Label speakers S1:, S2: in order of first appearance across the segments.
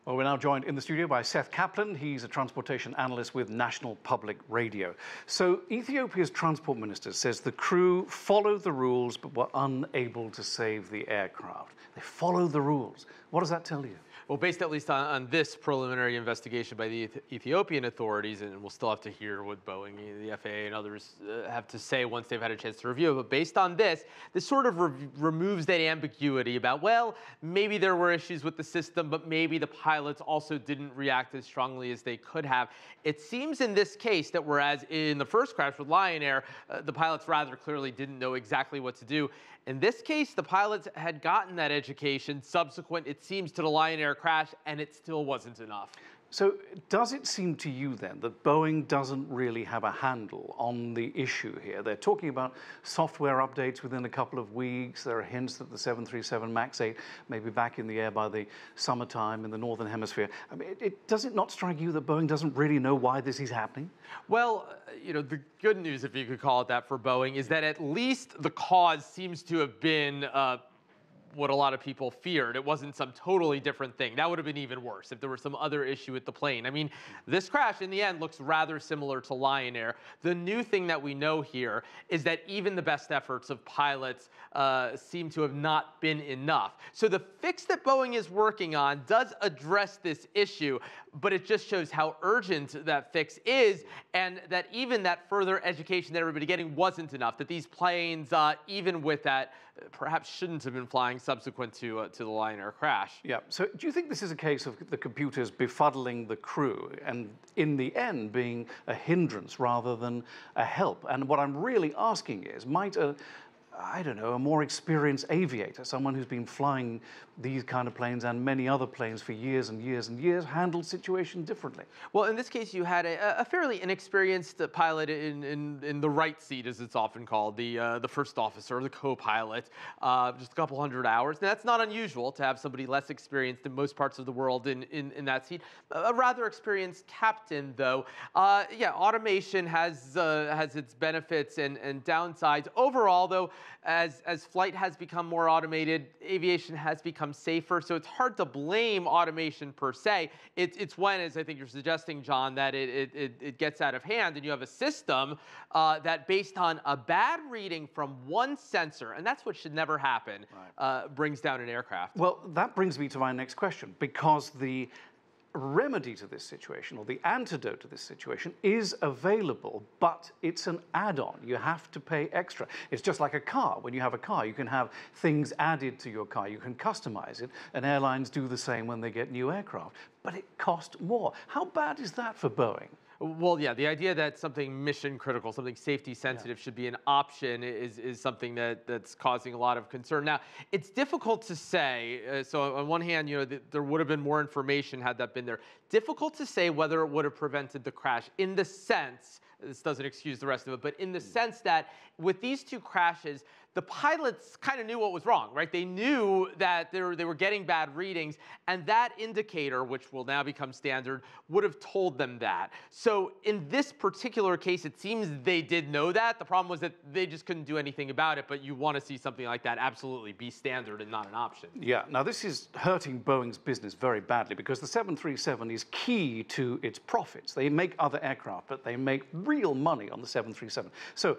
S1: Well, we're now joined in the studio by Seth Kaplan. He's a transportation analyst with National Public Radio. So Ethiopia's transport minister says the crew followed the rules but were unable to save the aircraft. They followed the rules. What does that tell you?
S2: Well, based at least on this preliminary investigation by the Ethiopian authorities, and we'll still have to hear what Boeing, the FAA, and others have to say once they've had a chance to review it. But based on this sort of removes that ambiguity about, well, maybe there were issues with the system, but maybe the pilots also didn't react as strongly as they could have. It seems in this case that whereas in the first crash with Lion Air, the pilots rather clearly didn't know exactly what to do. In this case, the pilots had gotten that education subsequent, it seems, to the Lion Air crash, and it still wasn't enough.
S1: So does it seem to you then that Boeing doesn't really have a handle on the issue here? They're talking about software updates within a couple of weeks. There are hints that the 737 MAX 8 may be back in the air by the summertime in the Northern Hemisphere. I mean, does it not strike you that Boeing doesn't really know why this is happening?
S2: Well, the good news, if you could call it that, for Boeing is that at least the cause seems to have been what a lot of people feared. It wasn't some totally different thing. That would have been even worse if there was some other issue with the plane. I mean, this crash in the end looks rather similar to Lion Air. The new thing that we know here is that even the best efforts of pilots seem to have not been enough. So the fix that Boeing is working on does address this issue, but it just shows how urgent that fix is, and that even that further education that everybody getting wasn't enough, that these planes, even with that, perhaps shouldn't have been flying subsequent to the Lion Air crash.
S1: Yeah, so do you think this is a case of the computers befuddling the crew and in the end being a hindrance rather than a help? And what I'm really asking is, might a more experienced aviator, someone who's been flying these kind of planes and many other planes for years and years and years, handle situation differently?
S2: Well, in this case, you had a fairly inexperienced pilot in the right seat, as it's often called, the first officer, the co-pilot, just a couple hundred hours. And that's not unusual to have somebody less experienced in most parts of the world in that seat. A rather experienced captain, though. Yeah, automation has its benefits and downsides. Overall, though, as flight has become more automated, aviation has become safer, so it's hard to blame automation per se. It's when, as I think you're suggesting, John, that it gets out of hand and you have a system that, based on a bad reading from one sensor, and that's what should never happen, right, brings down an aircraft.
S1: Well, that brings me to my next question, because the remedy to this situation, or the antidote to this situation, is available, but it's an add-on. You have to pay extra. It's just like a car. When you have a car, you can have things added to your car. You can customize it, and airlines do the same when they get new aircraft. But it costs more. How bad is that for Boeing?
S2: Well, yeah, the idea that something mission critical, something safety sensitive should be an option is something that's causing a lot of concern. Now, it's difficult to say. So on one hand, there would have been more information had that been there. Difficult to say whether it would have prevented the crash, in the sense, this doesn't excuse the rest of it, but in the sense that with these two crashes, the pilots kind of knew what was wrong, right? They knew that they were getting bad readings, and that indicator, which will now become standard, would have told them that. So in this particular case, it seems they did know that. The problem was that they just couldn't do anything about it, but you want to see something like that absolutely be standard and not an option.
S1: Yeah, now this is hurting Boeing's business very badly, because the 737 is key to its profits. They make other aircraft, but they make real money on the 737. So,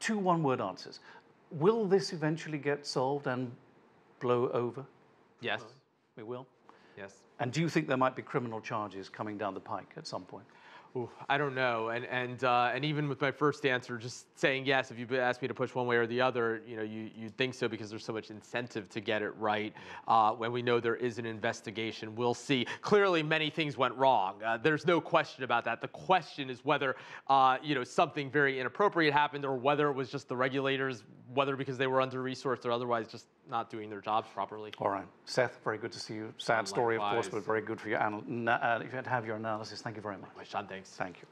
S1: two one-word answers. Will this eventually get solved and blow over?
S2: Yes.
S1: It will?
S2: Yes.
S1: And do you think there might be criminal charges coming down the pike at some point?
S2: Ooh, I don't know, and even with my first answer, just saying yes, if you asked me to push one way or the other, you'd think so, because there's so much incentive to get it right. When we know there is an investigation, we'll see. Clearly, many things went wrong. There's no question about that. The question is whether something very inappropriate happened, or whether it was just the regulators, whether because they were under-resourced or otherwise just not doing their jobs properly.
S1: All right, Seth, very good to see you. Sad story, of course, but very good for you. If you have your analysis, thank you very much.
S2: Sean, thanks.
S1: Thank you.